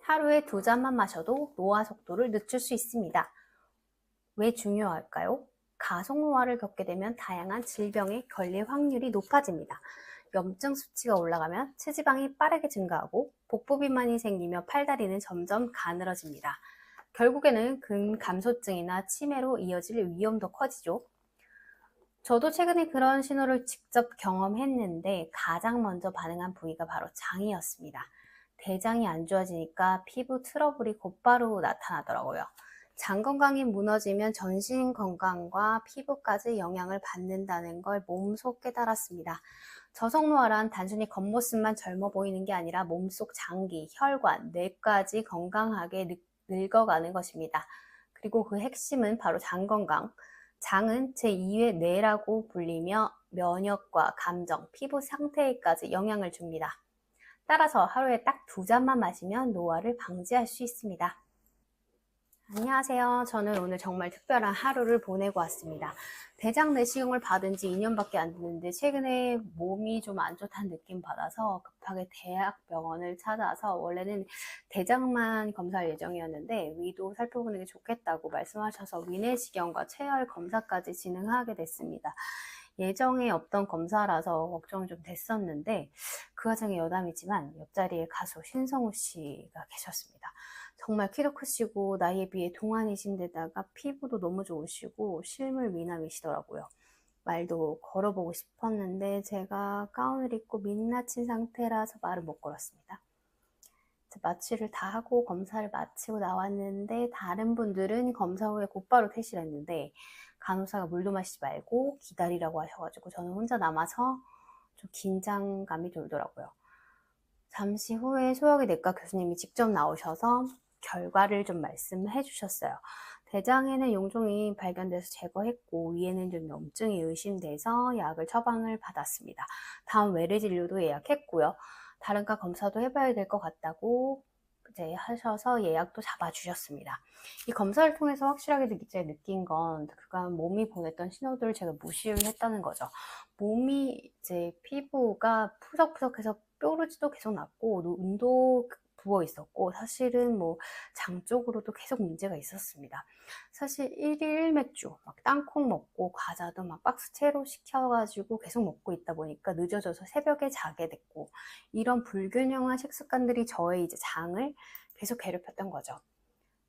하루에 2잔만 마셔도 노화 속도를 늦출 수 있습니다. 왜 중요할까요? 가속노화를 겪게 되면 다양한 질병에 걸릴 확률이 높아집니다. 염증 수치가 올라가면 체지방이 빠르게 증가하고 복부 비만이 생기며 팔다리는 점점 가늘어집니다. 결국에는 근감소증이나 치매로 이어질 위험도 커지죠. 저도 최근에 그런 신호를 직접 경험했는데 가장 먼저 반응한 부위가 바로 장이었습니다. 대장이 안 좋아지니까 피부 트러블이 곧바로 나타나더라고요. 장 건강이 무너지면 전신 건강과 피부까지 영향을 받는다는 걸 몸소 깨달았습니다. 저속노화란 단순히 겉모습만 젊어 보이는 게 아니라 몸속 장기, 혈관, 뇌까지 건강하게 늙어가는 것입니다. 그리고 그 핵심은 바로 장 건강. 장은 제2의 뇌라고 불리며 면역과 감정, 피부 상태에까지 영향을 줍니다. 따라서 하루에 딱 2잔만 마시면 노화를 방지할 수 있습니다. 안녕하세요. 저는 오늘 정말 특별한 하루를 보내고 왔습니다. 대장 내시경을 받은 지 2년밖에 안 됐는데 최근에 몸이 좀 안 좋다는 느낌 받아서 급하게 대학병원을 찾아서 원래는 대장만 검사할 예정이었는데 위도 살펴보는 게 좋겠다고 말씀하셔서 위내시경과 체열 검사까지 진행하게 됐습니다. 예정에 없던 검사라서 걱정이 좀 됐었는데 그 과정에 여담이지만 옆자리에 가수 신성우 씨가 계셨습니다. 정말 키도 크시고 나이에 비해 동안이신데다가 피부도 너무 좋으시고 실물 미남이시더라고요. 말도 걸어보고 싶었는데 제가 가운을 입고 민낯인 상태라서 말을 못 걸었습니다. 마취를 다 하고 검사를 마치고 나왔는데 다른 분들은 검사 후에 곧바로 퇴실을 했는데 간호사가 물도 마시지 말고 기다리라고 하셔가지고 저는 혼자 남아서 좀 긴장감이 돌더라고요. 잠시 후에 소혁이 내과 교수님이 직접 나오셔서 결과를 좀 말씀해 주셨어요. 대장에는 용종이 발견돼서 제거했고 위에는 좀 염증이 의심돼서 약을 처방을 받았습니다. 다음 외래 진료도 예약했고요. 다른 과 검사도 해봐야 될 것 같다고 이제 하셔서 예약도 잡아주셨습니다. 이 검사를 통해서 확실하게 느낀 건 그간 몸이 보냈던 신호들을 제가 무시를 했다는 거죠. 몸이 이제 피부가 푸석푸석해서 뾰루지도 계속 났고 눈도 부어 있었고 사실은 뭐 장 쪽으로도 계속 문제가 있었습니다. 사실 일일 맥주, 막 땅콩 먹고 과자도 막 박스 채로 시켜가지고 계속 먹고 있다 보니까 늦어져서 새벽에 자게 됐고 이런 불균형한 식습관들이 저의 이제 장을 계속 괴롭혔던 거죠.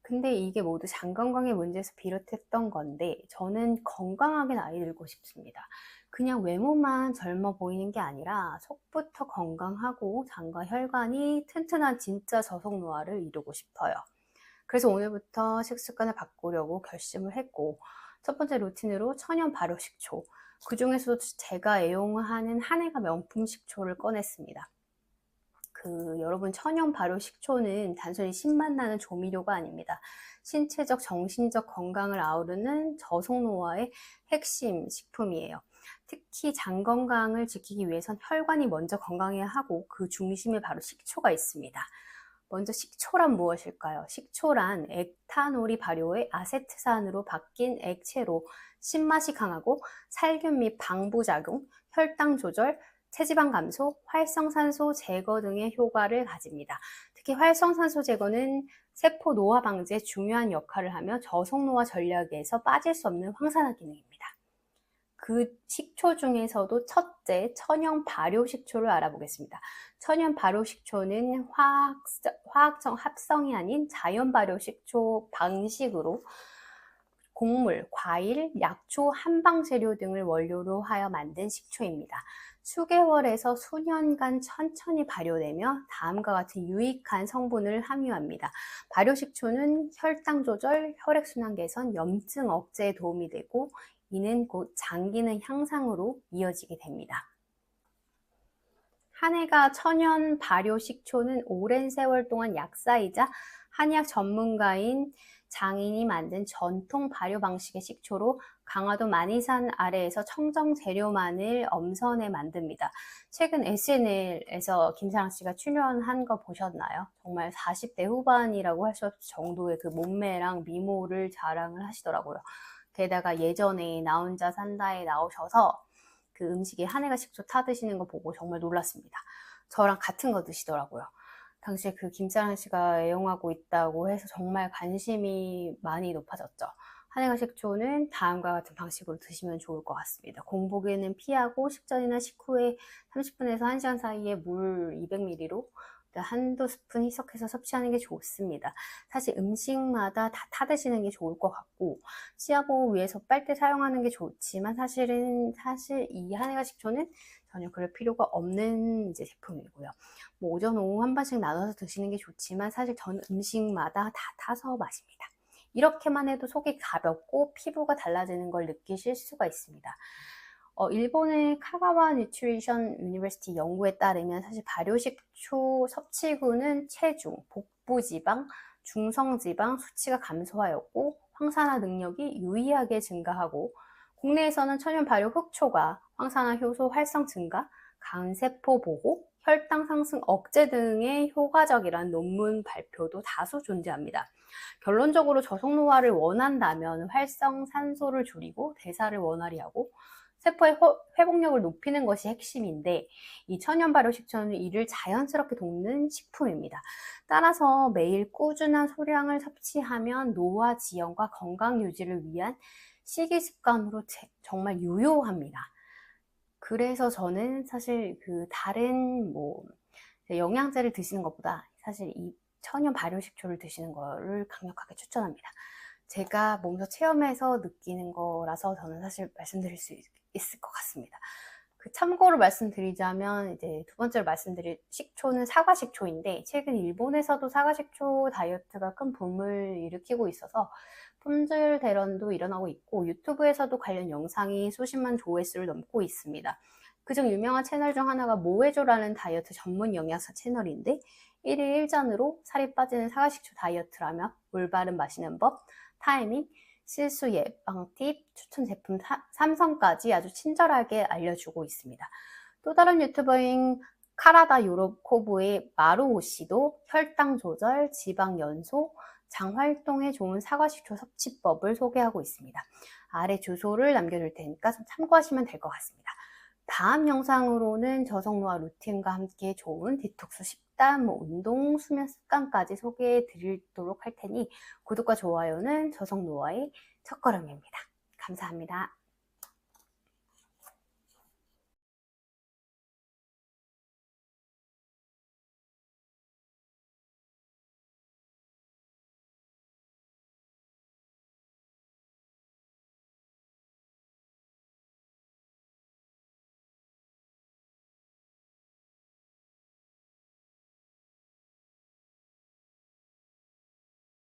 근데 이게 모두 장 건강의 문제에서 비롯했던 건데 저는 건강하게 나이 들고 싶습니다. 그냥 외모만 젊어 보이는 게 아니라 속부터 건강하고 장과 혈관이 튼튼한 진짜 저속노화를 이루고 싶어요. 그래서 오늘부터 식습관을 바꾸려고 결심을 했고 첫 번째 루틴으로 천연 발효 식초, 그 중에서도 제가 애용하는 한해가 명품 식초를 꺼냈습니다. 여러분 천연 발효 식초는 단순히 신맛 나는 조미료가 아닙니다. 신체적, 정신적 건강을 아우르는 저속노화의 핵심 식품이에요. 특히 장 건강을 지키기 위해선 혈관이 먼저 건강해야 하고 그 중심에 바로 식초가 있습니다. 먼저 식초란 무엇일까요? 식초란 에탄올이 발효해 아세트산으로 바뀐 액체로 신맛이 강하고 살균 및 방부작용, 혈당 조절, 체지방 감소, 활성산소 제거 등의 효과를 가집니다. 특히 활성산소 제거는 세포 노화 방지에 중요한 역할을 하며 저속노화 전략에서 빠질 수 없는 황산화 기능입니다. 그 식초 중에서도 첫째 천연 발효 식초를 알아보겠습니다. 천연 발효 식초는 화학적 합성이 아닌 자연 발효 식초 방식으로 곡물, 과일, 약초, 한방 재료 등을 원료로 하여 만든 식초입니다. 수개월에서 수년간 천천히 발효되며 다음과 같은 유익한 성분을 함유합니다. 발효식초는 혈당 조절, 혈액순환 개선, 염증 억제에 도움이 되고 이는 곧 장 기능 향상으로 이어지게 됩니다. 한해가 천연 발효 식초는 오랜 세월 동안 약사이자 한의학 전문가인 장인이 만든 전통 발효 방식의 식초로 강화도 만이산 아래에서 청정 재료만을 엄선해 만듭니다. 최근 SNL에서 김사랑 씨가 출연한 거 보셨나요? 정말 40대 후반이라고 할 수 없을 정도의 그 몸매랑 미모를 자랑을 하시더라고요. 게다가 예전에 나 혼자 산다에 나오셔서 그 음식에 한해가 식초 타 드시는 거 보고 정말 놀랐습니다. 저랑 같은 거 드시더라고요. 당시에 그 김사랑 씨가 애용하고 있다고 해서 정말 관심이 많이 높아졌죠. 한해가 식초는 다음과 같은 방식으로 드시면 좋을 것 같습니다. 공복에는 피하고 식전이나 식후에 30분에서 1시간 사이에 물 200ml로 한두 스푼 희석해서 섭취하는 게 좋습니다. 사실 음식마다 다 타드시는 게 좋을 것 같고 치아 보호 위해서 빨대 사용하는 게 좋지만 사실 이 한해가 식초는 전혀 그럴 필요가 없는 이제 제품이고요. 뭐 오전 오후 한 번씩 나눠서 드시는 게 좋지만 사실 전 음식마다 다 타서 마십니다. 이렇게만 해도 속이 가볍고 피부가 달라지는 걸 느끼실 수가 있습니다. 일본의 카가와 뉴트리션 유니버시티 연구에 따르면 사실 발효식초 섭취후는 체중, 복부지방, 중성지방 수치가 감소하였고 황산화 능력이 유의하게 증가하고 국내에서는 천연 발효 흑초가 황산화 효소 활성 증가, 간세포 보호, 혈당 상승 억제 등의 효과적이란 논문 발표도 다수 존재합니다. 결론적으로 저속 노화를 원한다면 활성 산소를 줄이고 대사를 원활히 하고 세포의 회복력을 높이는 것이 핵심인데 이 천연 발효 식초는 이를 자연스럽게 돕는 식품입니다. 따라서 매일 꾸준한 소량을 섭취하면 노화 지연과 건강 유지를 위한 식이 습관으로 정말 유효합니다. 그래서 저는 사실 그 다른 뭐 영양제를 드시는 것보다 사실 이 천연 발효 식초를 드시는 거를 강력하게 추천합니다. 제가 몸소 체험해서 느끼는 거라서 저는 사실 말씀드릴 수 있을 것 같습니다. 그 참고로 말씀드리자면 이제 두 번째로 말씀드릴 식초는 사과 식초인데 최근 일본에서도 사과 식초 다이어트가 큰 붐을 일으키고 있어서 품질 대란도 일어나고 있고 유튜브에서도 관련 영상이 수십만 조회수를 넘고 있습니다. 그중 유명한 채널 중 하나가 모해조라는 다이어트 전문 영양사 채널인데 1일 1잔으로 살이 빠지는 사과식초 다이어트라며 올바른 마시는 법, 타이밍, 실수 예방 팁, 추천 제품 3선까지 아주 친절하게 알려주고 있습니다. 또 다른 유튜버인 카라다 요로코브의 마루오 씨도 혈당 조절, 지방 연소, 장 활동에 좋은 사과식초 섭취법을 소개하고 있습니다. 아래 주소를 남겨둘 테니까 좀 참고하시면 될 것 같습니다. 다음 영상으로는 저속노화 루틴과 함께 좋은 디톡스 식단, 운동, 수면 습관까지 소개해 드리도록 할 테니 구독과 좋아요는 저속노화의 첫걸음입니다. 감사합니다.